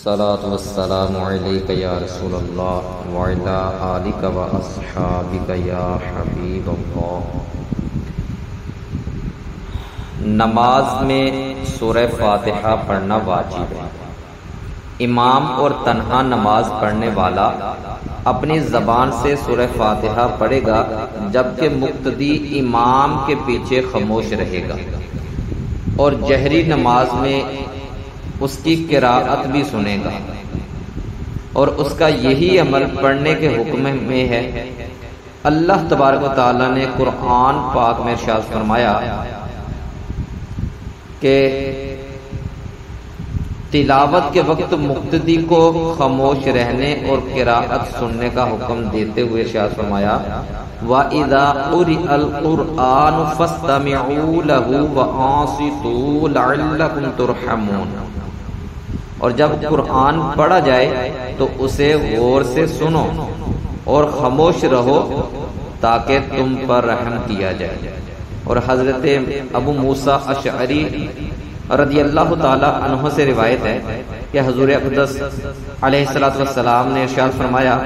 الصلاة والسلام علیک یا رسول اللہ وعلی آلک و اصحابک یا حبیب اللہ۔ نماز میں سورہ فاتحہ پڑھنا واجب ہے۔ امام اور تنہا نماز پڑھنے والا اپنی زبان سے سورہ فاتحہ پڑھے گا جبکہ مقتدی امام کے پیچھے خاموش رہے گا، اور جہری نماز میں اس کی قراءت بھی سنے گا، اور اس کا یہی عمل پڑھنے کے حکم میں ہے۔ اللہ تبارک و تعالی نے قرآن پاک میں ارشاد فرمایا کہ تلاوت کے وقت مقتدی کو خاموش رہنے اور قراءت سننے کا حکم دیتے ہوئے ارشاد فرمایا وَإِذَا قُرِئَ الْقُرْآنُ فَاسْتَمِعُوا لَهُ وَأَنصِتُوا لَعَلَّكُمْ تُرْحَمُونَ، اور جب قرآن پڑھا جائے تو اسے غور سے سنو اور خاموش رہو تاکہ تم پر رحم کیا جائے۔ اور حضرت ابو موسیٰ اشعری رضی اللہ تعالی عنہ سے روایت ہے کہ حضور اقدس علیہ السلام نے ارشاد فرمایا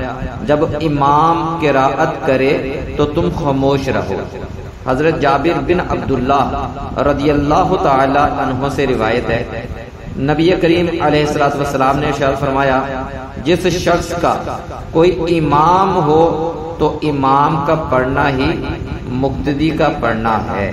جب امام قراءت کرے تو تم خاموش رہو۔ حضرت جابر بن عبداللہ رضی اللہ تعالی عنہ سے روایت ہے نبی کریم علیہ السلام نے ارشاد فرمایا جس شخص کا کوئی امام ہو تو امام کا پڑھنا ہی مقتدی کا پڑھنا ہے۔